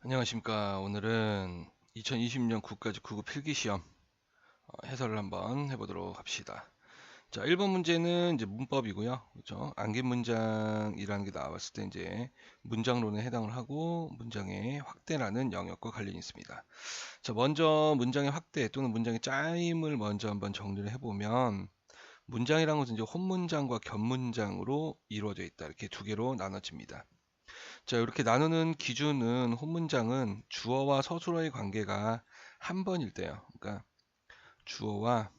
안녕하십니까. 오늘은 2020년 국가직 국어 필기시험 해설을 한번 해보도록 합시다. 자, 1번 문제는 이제 문법이고요. 그렇죠? 안긴 문장이라는 게 나왔을 때 이제 문장론에 해당을 하고 문장의 확대라는 영역과 관련이 있습니다. 자, 먼저 문장의 확대 또는 문장의 짜임을 먼저 한번 정리를 해보면 문장이라는 것은 이제 혼문장과 겹문장으로 이루어져 있다. 이렇게 두 개로 나눠집니다. 자, 이렇게 나누는 기준은 혼문장은 주어와 서술어의 관계가 한 번일 때요. 그러니까 주어와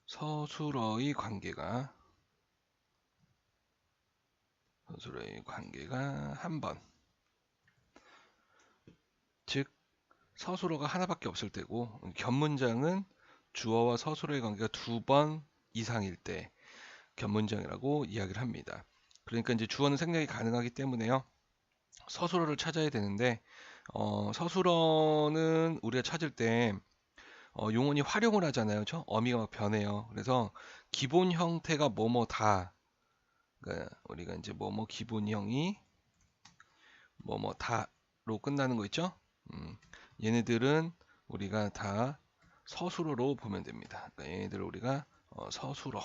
서술어의 관계가 한 번. 즉 서술어가 하나밖에 없을 때고 겹문장은 주어와 서술어의 관계가 두 번 이상일 때 겹문장이라고 이야기를 합니다. 그러니까 이제 주어는 생략이 가능하기 때문에요. 서술어를 찾아야 되는데 서술어는 우리가 찾을 때 용언이 활용을 하잖아요. 그렇죠? 어미가 막 변해요. 그래서 기본 형태가 뭐뭐다. 그러니까 우리가 이제 뭐뭐 기본형이 뭐뭐다로 끝나는 거 있죠? 얘네들은 우리가 다 서술어로 보면 됩니다. 그러니까 얘네들을 우리가 서술어의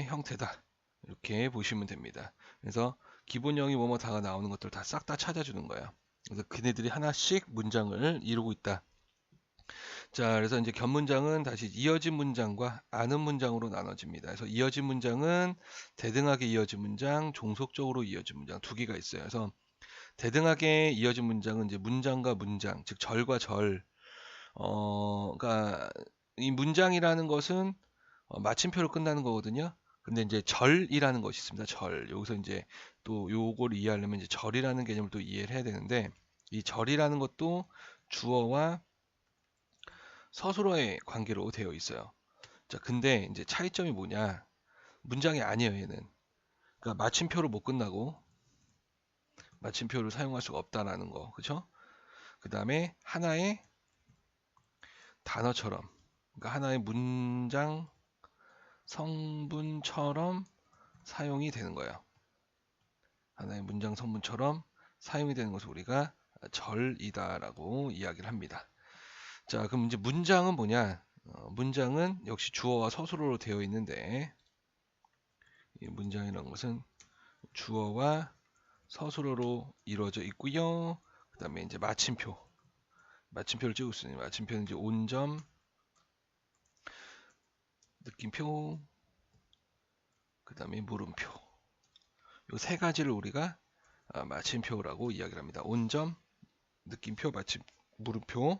형태다. 이렇게 보시면 됩니다. 그래서 기본형이 뭐뭐다가 나오는 것들 다 싹 다 찾아주는 거예요. 그래서 그네들이 하나씩 문장을 이루고 있다. 자, 그래서 이제 견문장은 다시 이어진 문장과 아는 문장으로 나눠집니다. 그래서 이어진 문장은 대등하게 이어진 문장, 종속적으로 이어진 문장 두 개가 있어요. 그래서 대등하게 이어진 문장은 이제 문장과 문장, 즉 절과 절. 그러니까 이 문장이라는 것은 마침표로 끝나는 거거든요. 근데 이제 절이라는 것이 있습니다. 절. 여기서 이제 또 요걸 이해하려면 이제 절이라는 개념을 또 이해를 해야 되는데 이 절이라는 것도 주어와 서술어의 관계로 되어 있어요. 자, 근데 이제 차이점이 뭐냐? 문장이 아니에요, 얘는. 그러니까 마침표로 못 끝나고 마침표를 사용할 수가 없다라는 거. 그렇죠? 그다음에 하나의 단어처럼 그러니까 하나의 문장 성분처럼 사용이 되는 거예요. 하나의 문장 성분처럼 사용이 되는 것을 우리가 절이다라고 이야기를 합니다. 자, 그럼 이제 문장은 뭐냐? 문장은 역시 주어와 서술어로 되어 있는데 이 문장이라는 것은 주어와 서술어로 이루어져 있고요. 그다음에 이제 마침표를 찍을 수 있는 마침표는 이제 온점, 느낌표, 그다음에 물음표. 이 세 가지를 우리가 마침표라고 이야기를 합니다. 온점, 느낌표, 물음표.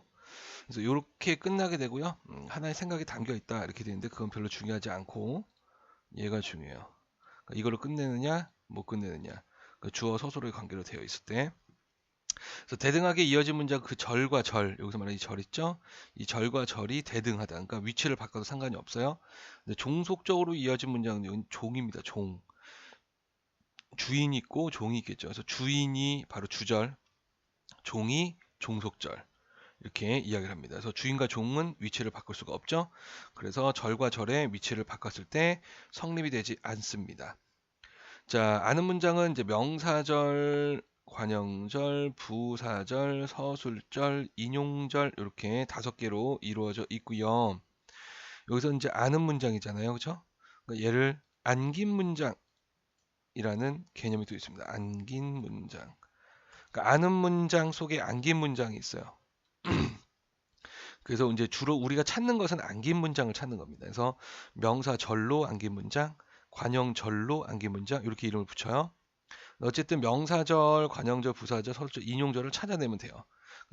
그래서 이렇게 끝나게 되고요. 하나의 생각이 담겨 있다 이렇게 되는데 그건 별로 중요하지 않고 얘가 중요해요. 그러니까 이거를 끝내느냐, 못 끝내느냐. 그러니까 주어 서술어의 관계로 되어 있을 때. 그래서 대등하게 이어진 문장 그 절과 절, 여기서 말하는 이 절 있죠? 이 절과 절이 대등하다. 그러니까 위치를 바꿔도 상관이 없어요. 근데 종속적으로 이어진 문장은 이건 종입니다. 종. 주인이 있고 종이 있겠죠. 그래서 주인이 바로 주절, 종이 종속절. 이렇게 이야기를 합니다. 그래서 주인과 종은 위치를 바꿀 수가 없죠. 그래서 절과 절의 위치를 바꿨을 때 성립이 되지 않습니다. 자, 아는 문장은 이제 명사절, 관형절, 부사절, 서술절, 인용절 이렇게 5개로 이루어져 있고요. 여기서 이제 아는 문장이잖아요. 그렇죠? 그러니까 얘를 안긴 문장이라는 개념이 또 있습니다. 안긴 문장. 그러니까 아는 문장 속에 안긴 문장이 있어요. 그래서 이제 주로 우리가 찾는 것은 안긴 문장을 찾는 겁니다. 그래서 명사절로 안긴 문장, 관형절로 안긴 문장 이렇게 이름을 붙여요. 어쨌든 명사절, 관형절, 부사절, 서술절, 인용절을 찾아내면 돼요.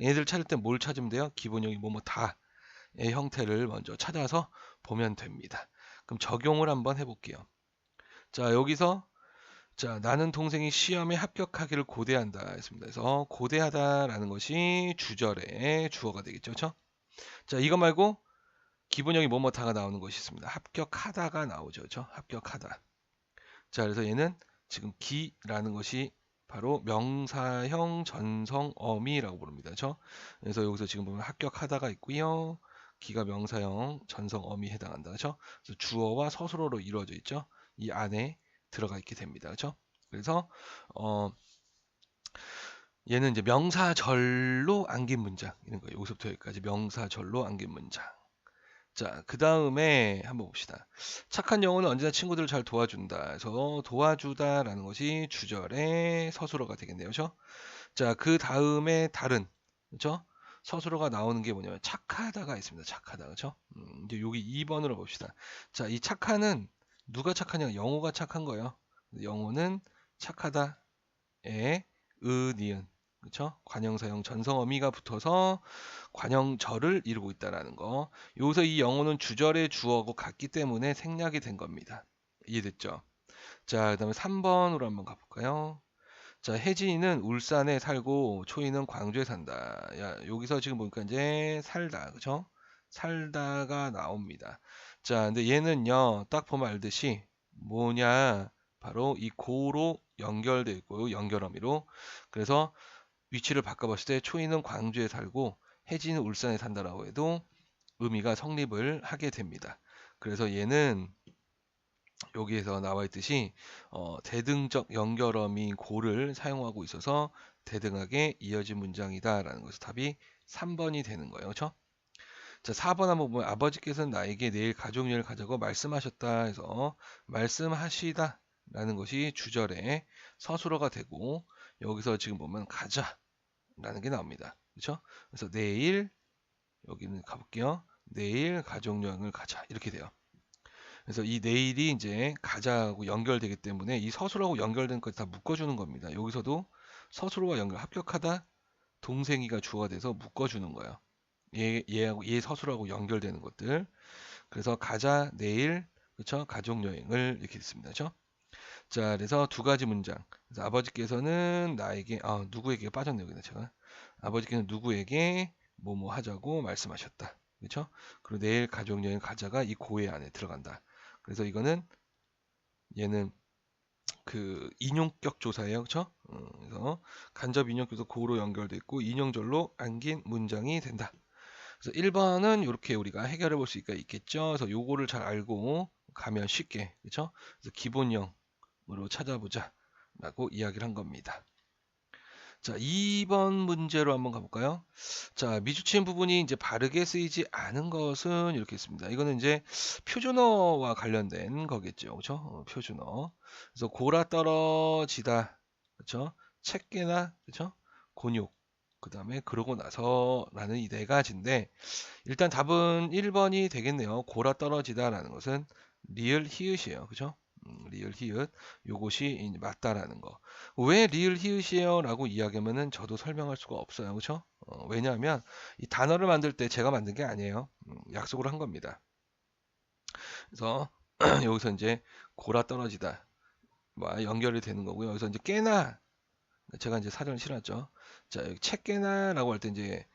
얘들 찾을 때 뭘 찾으면 돼요? 기본형이 뭐뭐 다의 형태를 먼저 찾아서 보면 됩니다. 그럼 적용을 한번 해볼게요. 자, 여기서 자, 나는 동생이 시험에 합격하기를 고대한다 했습니다. 그래서 고대하다라는 것이 주절의 주어가 되겠죠. 그렇죠? 자, 이거 말고 기본형이 뭐뭐다가 나오는 것이 있습니다. 합격하다가 나오죠. 그렇죠? 합격하다. 자, 그래서 얘는 지금 기라는 것이 바로 명사형 전성 어미라고 부릅니다. 그렇죠? 그래서 여기서 지금 보면 합격하다가 있고요. 기가 명사형 전성 어미에 해당한다. 그렇죠? 그래서 주어와 서술어로 이루어져 있죠. 이 안에 들어가 있게 됩니다. 그렇죠? 그래서 어, 얘는 이제 명사절로 안긴 문장 이런 거예요. 여기서부터 여기까지 명사절로 안긴 문장. 자, 그 다음에 한번 봅시다. 착한 영혼은 언제나 친구들을 잘 도와준다. 그래서 도와주다라는 것이 주절의 서술어가 되겠네요. 그렇죠? 자, 그 다음에 다른, 그렇죠? 서술어가 나오는 게 뭐냐면 착하다가 있습니다. 착하다, 그렇죠? 이제 여기 2번으로 봅시다. 자, 이 착한은 누가 착하냐? 영어가 착한 거예요. 영어는 착하다에 니은, 그렇죠? 관형사형 전성어미가 붙어서 관형절을 이루고 있다라는 거. 여기서 이 영어는 주절의 주어고 같기 때문에 생략이 된 겁니다. 이해됐죠? 자, 그다음에 3번으로 한번 가볼까요? 자, 혜진이는 울산에 살고 초이는 광주에 산다. 야, 여기서 지금 보니까 이제 살다, 그죠? 살다가 나옵니다. 자, 근데 얘는요, 딱 보면 알듯이 뭐냐, 바로 이 고로 연결되어 있고요, 연결어미로. 그래서 위치를 바꿔봤을 때 초이는 광주에 살고 혜진은 울산에 산다라고 해도 의미가 성립을 하게 됩니다. 그래서 얘는 여기에서 나와 있듯이 대등적 연결어민 고를 사용하고 있어서 대등하게 이어진 문장이다라는 것이 답이 3번이 되는 거예요. 그렇죠? 자, 4번 한번 보면 아버지께서는 나에게 내일 가족여행을 가자고 말씀하셨다 해서 말씀하시다 라는 것이 주절에 서술어가 되고 여기서 지금 보면 가자라는 게 나옵니다. 그렇죠? 그래서 내일 여기는 가볼게요. 내일 가족여행을 가자 이렇게 돼요. 그래서 이 내일이 이제 가자하고 연결되기 때문에 이 서술하고 연결된 것다 묶어주는 겁니다. 여기서도 서술과 연결 합격하다 동생이가 주어가 돼서 묶어주는 거예요. 얘하고 얘 서술하고 연결되는 것들. 그래서 가자 내일 그렇죠? 가족 여행을 이렇게 됐습니다. 그렇죠? 자, 그래서 두 가지 문장. 그래서 아버지께서는 나에게 누구에게 빠졌네요. 여기는 제가 아버지께서는 누구에게 뭐뭐 하자고 말씀하셨다. 그렇죠? 그리고 내일 가족 여행 가자가 이 고의 안에 들어간다. 그래서 이거는 얘는 그 인용격 조사예요. 그렇죠? 그래서 간접 인용격에서 고로 연결돼 있고 인용절로 안긴 문장이 된다. 그래서 1번은 이렇게 우리가 해결해 볼 수 있겠죠. 그래서 요거를 잘 알고 가면 쉽게 그렇죠? 그래서 기본형으로 찾아보자 라고 이야기를 한 겁니다. 자, 2번 문제로 한번 가볼까요? 자, 미주치인 부분이 이제 바르게 쓰이지 않은 것은 이렇게 있습니다. 이거는 이제 표준어와 관련된 거겠죠. 그렇죠? 표준어. 그래서 고라 떨어지다. 그렇죠? 책게나 그렇죠? 곤욕. 그다음에 그러고 나서라는 이 네 가지인데 일단 답은 1번이 되겠네요. 고라 떨어지다라는 것은 리을 히읗이에요. 그죠? 리을 히읗 요것이 맞다라는 거. 왜 리을 히읗이에요? 라고 이야기하면은 저도 설명할 수가 없어요. 그죠? 왜냐하면 이 단어를 만들 때 제가 만든 게 아니에요. 약속을 한 겁니다. 그래서 여기서 이제 고라 떨어지다 와 연결이 되는 거고요. 여기서 이제 깨나 제가 이제 사전을 실었죠. 자, 여기 책 깨나라고 할 때 이제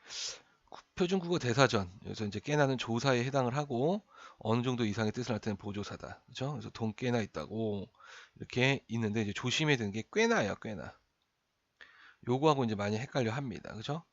표준국어 대사전 여기서 이제 깨나는 조사에 해당을 하고 어느 정도 이상의 뜻을 나타내는 보조사다. 그렇죠? 그래서 돈 꽤나 있다고 이렇게 있는데 이제 조심해야 되는 게 꽤나예요, 꽤나. 요거하고 이제 많이 헷갈려 합니다. 그렇죠?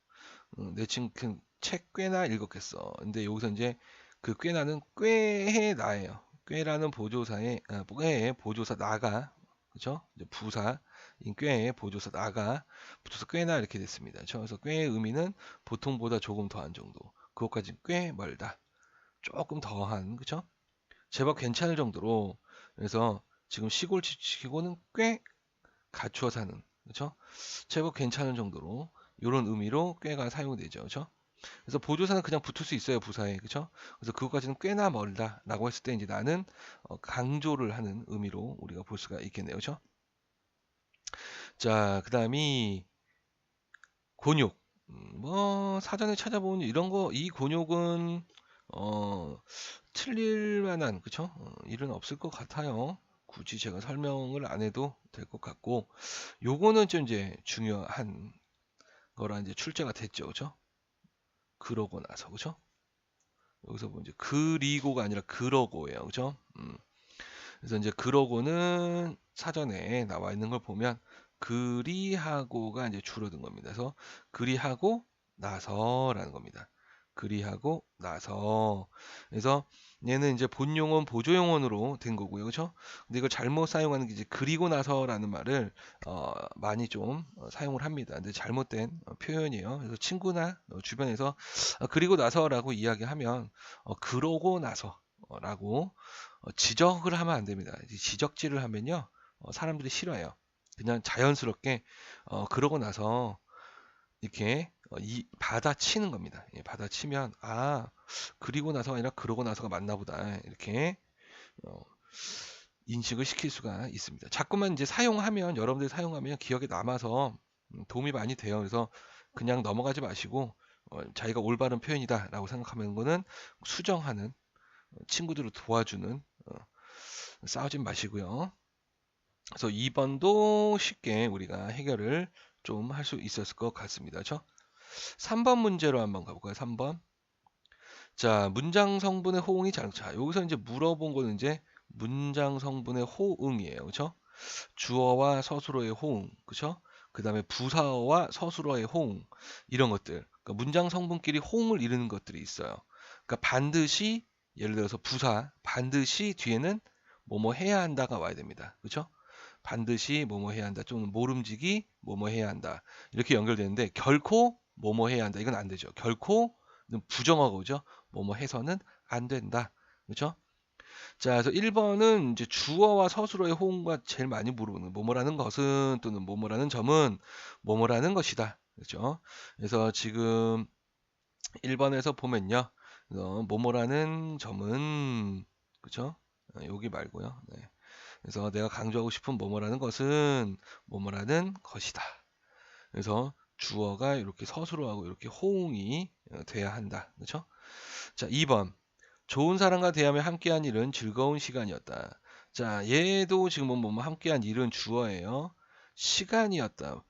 내 지금 그책 꽤나 읽었겠어. 근데 여기서 이제 그 꽤나는 꾀해 나예요. 꾀라는 보조사의 꾀의 보조사 나가 그렇죠? 이제 부사인 꾀의 보조사 나가 붙어서 꽤나 이렇게 됐습니다. 그렇죠? 그래서 꾀의 의미는 보통보다 조금 더한 정도. 그것까지 꽤 멀다. 조금 더한 그렇죠? 제법 괜찮을 정도로 그래서 지금 시골치고는 꽤 갖추어 사는 그렇죠? 제법 괜찮은 정도로 이런 의미로 꽤가 사용되죠. 그렇죠? 그래서 보조사는 그냥 붙을 수 있어요, 부사에. 그렇죠? 그래서 그것까지는 꽤나 멀다라고 했을 때 이제 나는 강조를 하는 의미로 우리가 볼 수가 있겠네요. 그렇죠? 자, 그다음이 곤욕. 뭐 사전에 찾아보면 이런 거 이 곤욕은 틀릴 만한 그쵸? 일은 없을 것 같아요. 굳이 제가 설명을 안 해도 될 것 같고 요거는 좀 이제 중요한 거라 이제 출제가 됐죠. 그죠? 그러고 나서 그죠? 여기서 뭐 이제 그리고가 아니라 그러고예요. 그죠? 그래서 이제 그러고는 사전에 나와 있는 걸 보면 그리하고가 이제 줄어든 겁니다. 그래서 그리하고 나서라는 겁니다. 그리하고 나서. 그래서 얘는 이제 본용언 보조용언으로 된 거고요. 그렇죠? 근데 이걸 잘못 사용하는 게 이제 그리고 나서라는 말을 많이 좀 사용을 합니다. 근데 잘못된 표현이에요. 그래서 친구나 주변에서 그리고 나서라고 이야기하면 그러고 나서라고 지적을 하면 안 됩니다. 지적질을 하면요. 사람들이 싫어해요. 그냥 자연스럽게 그러고 나서 이렇게 이 받아치는 겁니다. 예, 받아치면 그리고 나서가 아니라 그러고 나서가 맞나 보다. 이렇게 어, 인식을 시킬 수가 있습니다. 자꾸만 이제 사용하면 여러분들이 사용하면 기억에 남아서 도움이 많이 돼요. 그래서 그냥 넘어가지 마시고 자기가 올바른 표현이다라고 생각하는 거는 수정하는 친구들을 도와주는 싸우지 마시고요. 그래서 2번도 쉽게 우리가 해결을 좀 할 수 있었을 것 같습니다. 그렇죠? 3번 문제로 한번 가볼까요? 3번. 자, 문장 성분의 호응이 자, 여기서 이제 물어본 거는 이제 문장 성분의 호응이에요. 그렇죠? 주어와 서술어의 호응. 그렇죠? 그다음에 부사어와 서술어의 호응. 이런 것들. 그러니까 문장 성분끼리 호응을 이루는 것들이 있어요. 그러니까 반드시 예를 들어서 부사 반드시 뒤에는 뭐뭐 해야 한다가 와야 됩니다. 그렇죠? 반드시 뭐뭐 해야 한다. 또는 모름지기 뭐뭐 해야 한다. 이렇게 연결되는데 결코 뭐뭐 해야 한다. 이건 안 되죠. 결코 부정어고죠. 뭐뭐 해서는 안 된다. 그렇죠? 자, 그래서 1번은 이제 주어와 서술어의 호응과 제일 많이 물어보는 뭐뭐라는 것은 또는 뭐뭐라는 점은 뭐뭐라는 것이다. 그렇죠? 그래서 지금 1번에서 보면요. 뭐뭐라는 점은 그렇죠? 여기 말고요. 네. 그래서 내가 강조하고 싶은 뭐뭐라는 것은 뭐뭐라는 것이다. 그래서 주어가 이렇게 서술어하고 이렇게 호응이 돼야 한다. 그렇죠? 자, 2번. 좋은 사람과 대하며 함께한 일은 즐거운 시간이었다. 자, 얘도 지금 뭐뭐 함께한 일은 주어예요. 시간이었다.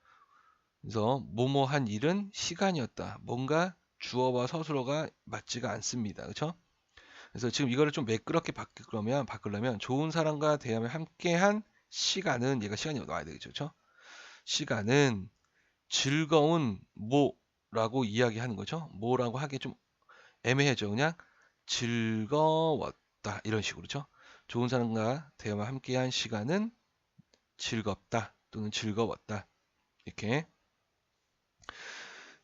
그래서 뭐뭐한 일은 시간이었다. 뭔가 주어와 서술어가 맞지가 않습니다. 그렇죠? 그래서 지금 이거를 좀 매끄럽게 바꾸려면 좋은 사람과 대하며 함께한 시간은 얘가 시간이 나와야 되겠죠. 그렇죠? 시간은 즐거운 뭐라고 이야기하는 거죠. 뭐라고 하기 좀 애매해져. 그냥 즐거웠다. 이런 식으로. 그렇죠? 좋은 사람과 대화와 함께한 시간은 즐겁다. 또는 즐거웠다. 이렇게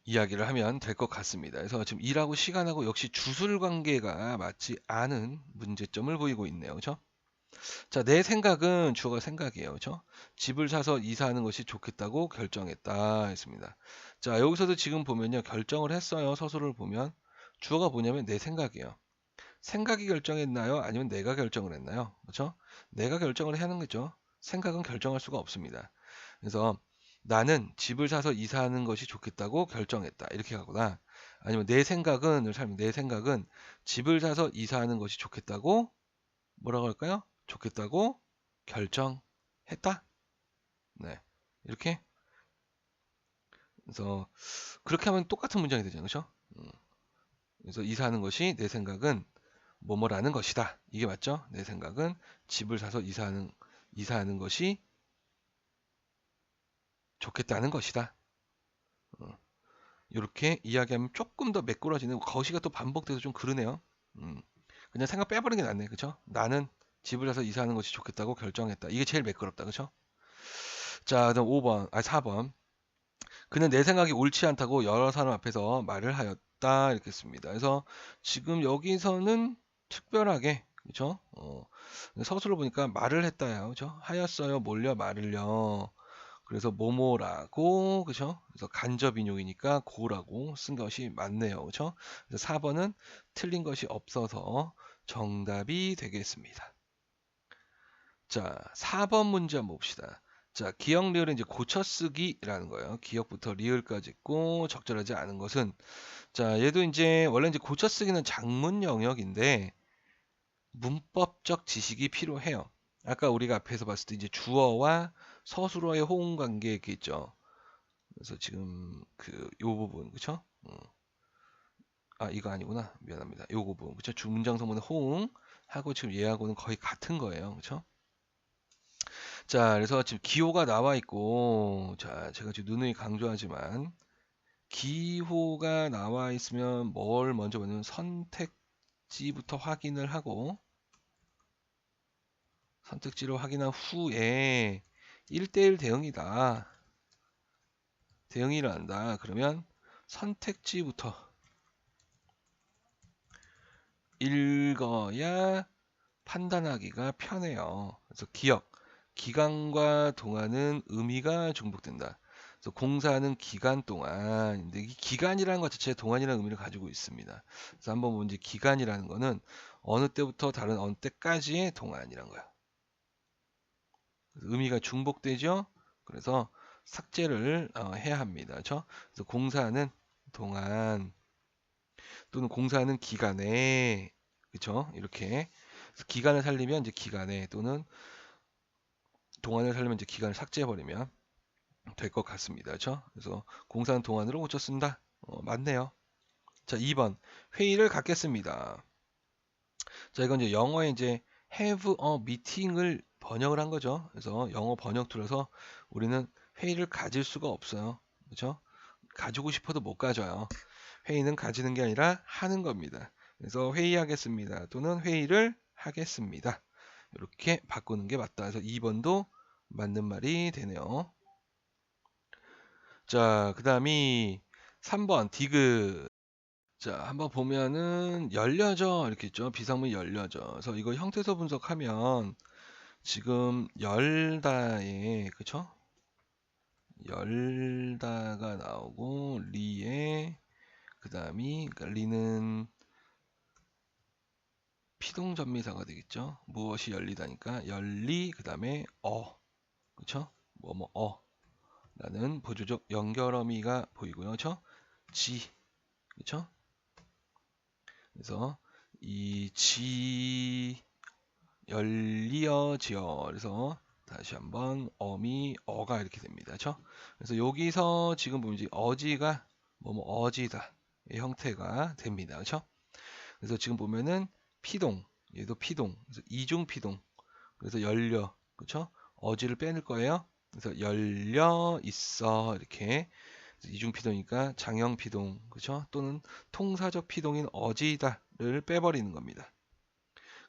이야기를 하면 될 것 같습니다. 그래서 지금 일하고 시간하고 역시 주술 관계가 맞지 않은 문제점을 보이고 있네요. 그렇죠? 자, 내 생각은 주어가 생각이에요. 그렇죠? 집을 사서 이사하는 것이 좋겠다고 결정했다 했습니다. 자, 여기서도 지금 보면요. 결정을 했어요. 서술을 보면 주어가 뭐냐면 내 생각이에요. 생각이 결정했나요? 아니면 내가 결정을 했나요? 그렇죠? 내가 결정을 해야 하는 거죠. 생각은 결정할 수가 없습니다. 그래서 나는 집을 사서 이사하는 것이 좋겠다고 결정했다. 이렇게 하거나 아니면 내 생각은 집을 사서 이사하는 것이 좋겠다고 뭐라고 할까요? 좋겠다고 결정했다. 네. 이렇게 그래서 그렇게 하면 똑같은 문장이 되죠. 그렇죠? 그래서 이사하는 것이 내 생각은 뭐뭐라는 것이다. 이게 맞죠? 내 생각은 집을 사서 이사하는 것이 좋겠다는 것이다. 이렇게 이야기하면 조금 더 매끄러지는 거시가 또 반복돼서 좀 그러네요. 그냥 생각 빼버리는 게 낫네. 그쵸? 나는 집을 사서 이사하는 것이 좋겠다고 결정했다. 이게 제일 매끄럽다. 그쵸? 자, 그다음 4번. 그는 내 생각이 옳지 않다고 여러 사람 앞에서 말을 하였다. 이렇게 씁니다. 그래서 지금 여기서는 특별하게 그죠? 서술을 보니까 말을 했다요. 그죠? 하였어요. 몰려 말을요. 그래서 뭐뭐라고 그죠? 그래서 간접 인용이니까 고라고 쓴 것이 맞네요. 그죠? 그래서 4번은 틀린 것이 없어서 정답이 되겠습니다. 자, 4번 문제 한번 봅시다. 자, 기억 리을은 이제 고쳐 쓰기라는 거예요. 기억부터 리을까지 있고 적절하지 않은 것은 자, 얘도 이제 원래 이제 고쳐 쓰기는 작문 영역인데 문법적 지식이 필요해요. 아까 우리가 앞에서 봤을 때 이제 주어와 서술어의 호응 관계 있겠죠. 그래서 지금 요 부분 그쵸? 이거 아니구나. 미안합니다. 요 부분 그쵸? 주 문장 성분의 호응하고 지금 얘하고는 거의 같은 거예요. 그쵸? 자, 그래서 지금 기호가 나와 있고 자, 제가 지금 누누이 강조하지만 기호가 나와 있으면 뭘 먼저 보냐면 선택지부터 확인을 하고 선택지를 확인한 후에 1대1 대응이다. 대응이 한다. 그러면 선택지부터 읽어야 판단하기가 편해요. 그래서 기간과 동안은 의미가 중복된다. 그래서 공사하는 기간 동안, 근데 이 기간이라는 것 자체에 동안이라는 의미를 가지고 있습니다. 그래서 한번 보면 이제 기간이라는 거는 어느 때부터 다른 어느 때까지의 동안이란 거야. 의미가 중복되죠. 그래서 삭제를 해야 합니다. 그렇죠? 그래서 공사하는 동안 또는 공사하는 기간에 그렇죠? 이렇게 기간을 살리면 이제 기간에 또는 동안을 살리면 이제 기간을 삭제해 버리면 될 것 같습니다. 그렇죠? 그래서 공사는 동안으로 고쳤습니다. 맞네요. 자, 2번 회의를 갖겠습니다. 자, 이건 이제 영어에 이제 have a meeting을 번역을 한 거죠. 그래서 영어 번역 툴에서 우리는 회의를 가질 수가 없어요. 그렇죠? 가지고 싶어도 못 가져요. 회의는 가지는 게 아니라 하는 겁니다. 그래서 회의하겠습니다. 또는 회의를 하겠습니다. 이렇게 바꾸는 게 맞다. 그래서 2번도 맞는 말이 되네요. 자, 그 다음이 3번 디귿. 자, 한번 보면은 열려져 이렇게 있죠. 비상문이 열려져. 그래서 이거 형태소 분석하면 지금 열다에 그쵸? 열다가 나오고 리에 그 다음이 그러니까 리는 피동전미사가 되겠죠. 무엇이 열리다니까 열리 그 다음에 그쵸? 뭐뭐 라는 보조적 연결어미가 보이고요. 그쵸? 지 그쵸? 그래서 이 지 열리어지어 그래서 다시 한번 어가 이렇게 됩니다. 그렇죠? 그래서 여기서 지금 보면 이제 어지가 뭐뭐 어지다 의 형태가 됩니다. 그렇죠? 그래서 지금 보면은 피동 얘도 피동 그래서 이중 피동 그래서 열려 그렇죠? 어지를 빼낼 거예요. 그래서 열려 있어 이렇게 이중 피동이니까 장형 피동 그렇죠? 또는 통사적 피동인 어지다를 빼버리는 겁니다.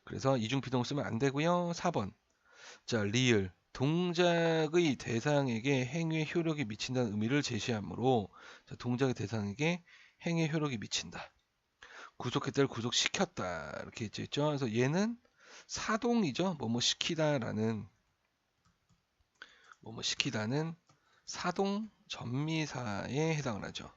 그래서 이중피동을 쓰면 안 되고요. 4번. 자, 리을. 동작의 대상에게 행위의 효력이 미친다는 의미를 제시하므로 자, 동작의 대상에게 행위의 효력이 미친다. 구속했다를 구속시켰다. 이렇게 있죠. 그래서 얘는 사동이죠. 뭐뭐 시키다는 사동 전미사에 해당을 하죠.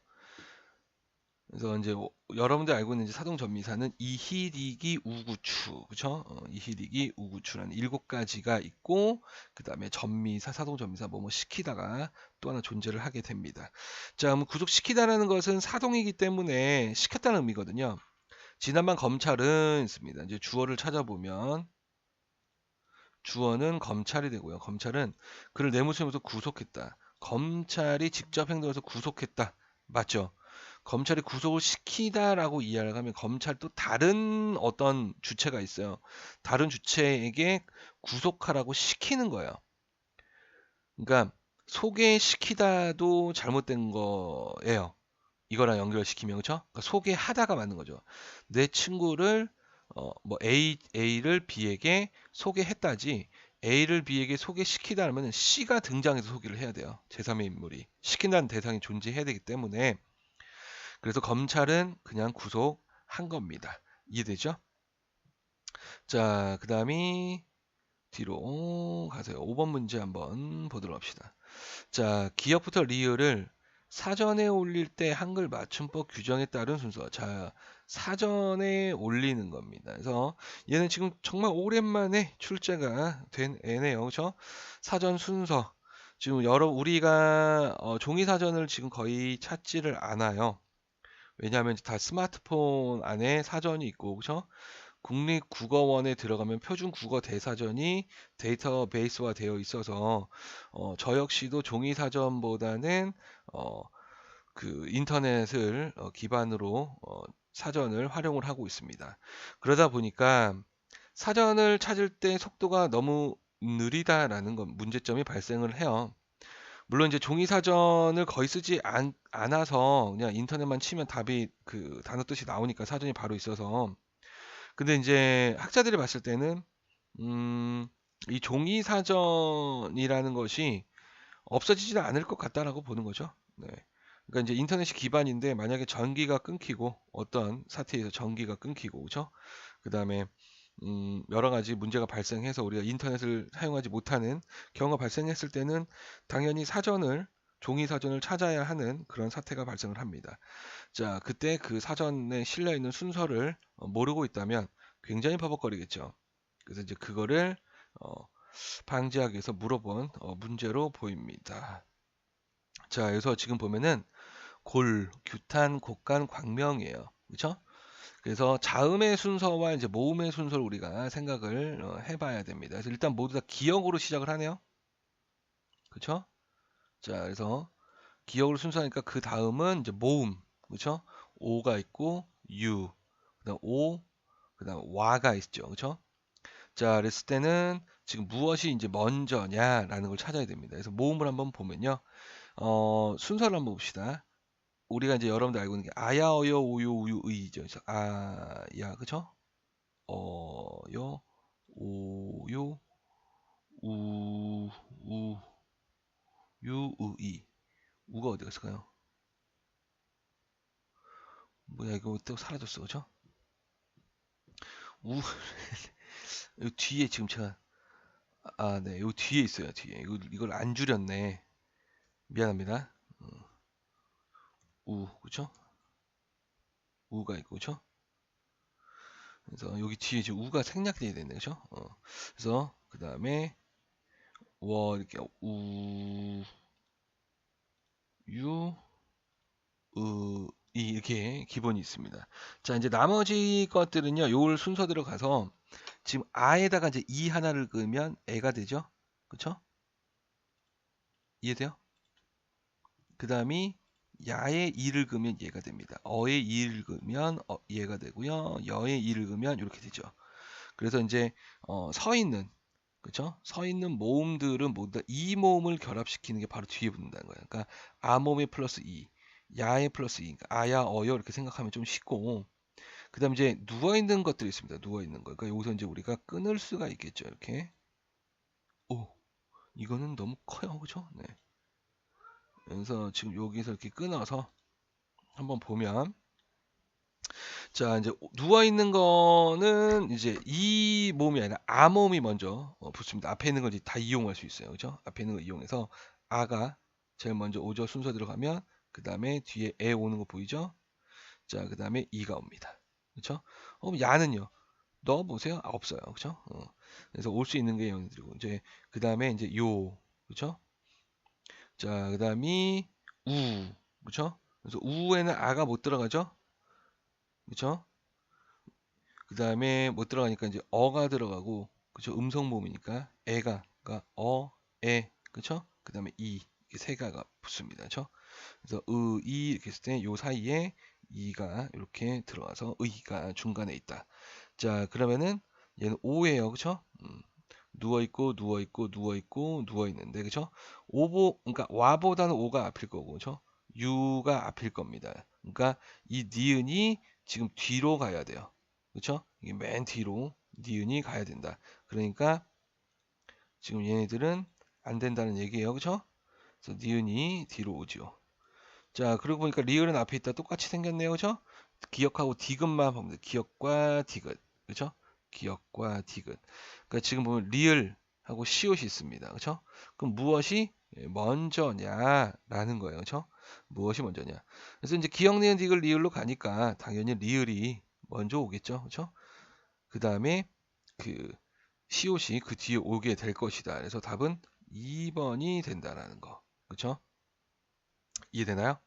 그래서 이제 여러분들 알고 있는 사동 전미사는 이희리기 우구추, 그렇죠? 이희리기 우구추라는 7가지가 있고 그 다음에 전미사, 사동 전미사 뭐뭐 시키다가 또 하나 존재를 하게 됩니다. 자, 그럼 구속시키다라는 것은 사동이기 때문에 시켰다는 의미거든요. 지난번 검찰은 있습니다. 이제 주어를 찾아보면 주어는 검찰이 되고요. 검찰은 그를 내무소에서 구속했다. 검찰이 직접 행동해서 구속했다. 맞죠? 검찰이 구속을 시키다라고 이해를 하면 검찰 또 다른 어떤 주체가 있어요. 다른 주체에게 구속하라고 시키는 거예요. 그러니까 소개시키다도 잘못된 거예요. 이거랑 연결시키면 그렇죠? 그러니까 소개하다가 맞는 거죠. 내 친구를 뭐 A를 B에게 소개했다지 A를 B에게 소개시키다 하면 C가 등장해서 소개를 해야 돼요. 제3의 인물이 시킨다는 대상이 존재해야 되기 때문에 그래서 검찰은 그냥 구속한 겁니다. 이해되죠? 자, 그 다음이 뒤로 가세요. 5번 문제 한번 보도록 합시다. 자, 기억부터 리을을 사전에 올릴 때 한글 맞춤법 규정에 따른 순서. 자, 사전에 올리는 겁니다. 그래서 얘는 지금 정말 오랜만에 출제가 된 애네요. 그렇죠? 사전 순서. 지금 우리가 종이 사전을 지금 거의 찾지를 않아요. 왜냐하면 다 스마트폰 안에 사전이 있고, 그렇죠? 국립국어원에 들어가면 표준국어 대사전이 데이터베이스화 되어 있어서 저 역시도 종이 사전보다는 그 인터넷을 기반으로 사전을 활용을 하고 있습니다. 그러다 보니까 사전을 찾을 때 속도가 너무 느리다라는 건 문제점이 발생을 해요. 물론 이제 종이 사전을 거의 쓰지 않아서 그냥 인터넷만 치면 답이 그 단어 뜻이 나오니까 사전이 바로 있어서. 근데 이제 학자들이 봤을 때는 음, 이 종이 사전이라는 것이 없어지지는 않을 것 같다라고 보는 거죠. 네. 그러니까 이제 인터넷이 기반인데 만약에 전기가 끊기고 어떤 사태에서 전기가 끊기고 그렇죠? 그다음에 여러 가지 문제가 발생해서 우리가 인터넷을 사용하지 못하는 경우가 발생했을 때는 당연히 종이 사전을 찾아야 하는 그런 사태가 발생을 합니다. 자, 그때 그 사전에 실려 있는 순서를 모르고 있다면 굉장히 버벅거리겠죠. 그래서 이제 그거를 어, 방지하기 위해서 물어본 문제로 보입니다. 자, 그래서 지금 보면은 규탄, 곡간, 광명이에요. 그렇죠? 그래서 자음의 순서와 이제 모음의 순서를 우리가 생각을 해봐야 됩니다. 그래서 일단 모두 다 기역으로 시작을 하네요. 그렇죠? 자, 그래서 기역으로 순서하니까 그 다음은 이제 모음, 그렇죠? 오가 있고 유, 그다음 오, 그다음 와가 있죠, 그렇죠? 자, 그랬을 때는 지금 무엇이 이제 먼저냐라는 걸 찾아야 됩니다. 그래서 모음을 한번 보면요, 순서를 한번 봅시다. 우리가 이제 여러분들 알고 있는 게 아야, 어여, 오요, 우유, 의이죠. 그래서 아야, 그렇죠? 어요, 오요, 우, 우, 유, 의. 우가 어디 갔을까요? 뭐야, 이거 또 사라졌어, 그죠? 우, 요 뒤에 지금 제가, 네, 요 뒤에 있어요, 뒤에. 이걸 안 줄였네. 미안합니다. 그쵸? 우가 있고, 그쵸? 그래서 여기 뒤에 지금 우가 생략돼야 되네, 그쵸? 그래서, 그 다음에, 이렇게, 유, 이렇게 기본이 있습니다. 자, 이제 나머지 것들은요, 요 순서대로 가서, 지금 아에다가 이제 이 하나를 그으면 애가 되죠? 그쵸? 이해돼요? 그 다음이 야의 이를 그으면 얘가 됩니다. 어의 이를 그으면 얘가 되고요. 여의 이를 그으면 이렇게 되죠. 그래서 이제 서 있는 그쵸? 서 있는 모음들은 모두 다 이 모음을 결합시키는 게 바로 뒤에 붙는다는 거예요. 그러니까 아 모음에 플러스 이, 야에 플러스 이, 그러니까 아야 어여 이렇게 생각하면 좀 쉽고 그다음 이제 누워 있는 것들이 있습니다. 누워 있는 거. 그러니까 여기서 이제 우리가 끊을 수가 있겠죠. 이렇게. 오, 이거는 너무 커요, 그죠? 네. 그래서 지금 여기서 이렇게 끊어서 한번 보면 자 이제 누워 있는 거는 이제 이 몸이 아니라 아 몸이 먼저 붙습니다. 앞에 있는 걸 이제 다 이용할 수 있어요. 그죠? 앞에 있는 거 이용해서 아가 제일 먼저 오죠. 순서 들어가면 그 다음에 뒤에 에 오는 거 보이죠? 자, 그 다음에 이가 옵니다. 그렇죠? 야는요. 넣어 보세요. 없어요. 그렇죠? 그래서 올 수 있는 게 영들이고 이제 그 다음에 이제 요, 그렇죠? 자, 그 다음이 우, 그렇죠? 그래서 우에는 아가 못 들어가죠? 그렇죠? 그 다음에 못 들어가니까 이제 어가 들어가고, 그쵸? 음성 모음이니까 애가, 그러니까 그쵸? 그 다음에 이게 세 가가 붙습니다. 그쵸? 그래서 이 이렇게 했을 때 요 사이에 이가 이렇게 들어가서 의가 중간에 있다. 자, 그러면은 얘는 오예요, 그쵸? 누워 있고 누워 있고 누워 있고 누워 있는데, 그쵸? 그러니까 와보다는 오가 앞일 거고, 그쵸? 유가 앞일 겁니다. 그러니까 이 니은이 지금 뒤로 가야 돼요. 그쵸? 이게 맨 뒤로 니은이 가야 된다. 그러니까 지금 얘네들은 안 된다는 얘기예요. 그쵸? 그래서 니은이 뒤로 오죠. 자, 그러고 보니까 리을은 앞에 있다. 똑같이 생겼네요. 그쵸? 기억하고 디귿만 보면 돼. 기억과 디귿. 그쵸? 기억과 디귿. 그러니까 지금 보면 리을하고 시옷이 있습니다. 그쵸? 그럼 무엇이 먼저냐라는 거예요. 그쵸? 무엇이 먼저냐. 그래서 이제 기억, 니은, 디귿, 리을로 가니까 당연히 리을이 먼저 오겠죠. 그쵸? 그 다음에 그 시옷이 그 뒤에 오게 될 것이다. 그래서 답은 2번이 된다라는 거. 그쵸? 이해되나요?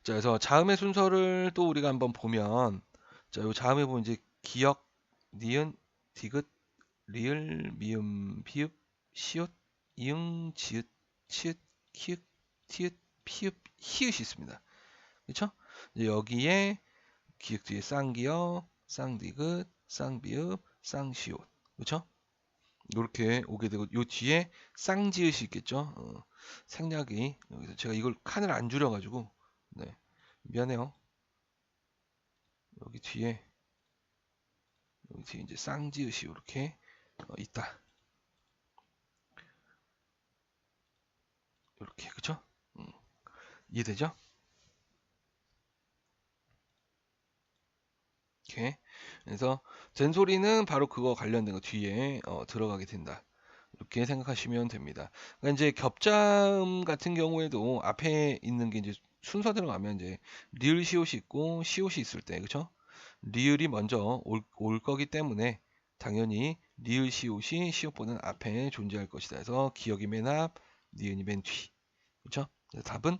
자, 그래서 자음의 순서를 또 우리가 한번 보면, 자, 요 자음에 보면 이제 기역, 니은, 디귿, 리을, 미음, 비읍, 시옷, 이응, 지읒, 치읓, 키읔, 티읕, 피읕, 히읗이 있습니다. 그렇죠? 여기에 기역 뒤에 쌍기역, 쌍디귿, 쌍비읍, 쌍시옷. 그렇죠? 이렇게 오게 되고 요 뒤에 쌍지읒이 있겠죠? 생략이 여기서 제가 이걸 칸을 안 줄여가지고 네, 미안해요. 여기 뒤에 이제 쌍지읒이 이렇게 있다. 이렇게 그쵸? 이해되죠? 이렇게 그래서 된소리는 바로 그거 관련된 거 뒤에 들어가게 된다. 이렇게 생각하시면 됩니다. 그러니까 이제 겹자음 같은 경우에도 앞에 있는 게 이제 순서대로 가면 이제 리을 시옷이 있고 시옷이 있을 때 그쵸? 리을이 먼저 올 거기 때문에 당연히 리을 시옷이 시옷보다는 앞에 존재할 것이다 해서 기억이 맨 앞, 니은이 맨 뒤. 그쵸? 그래서 답은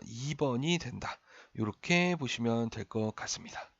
2번이 된다. 이렇게 보시면 될 것 같습니다.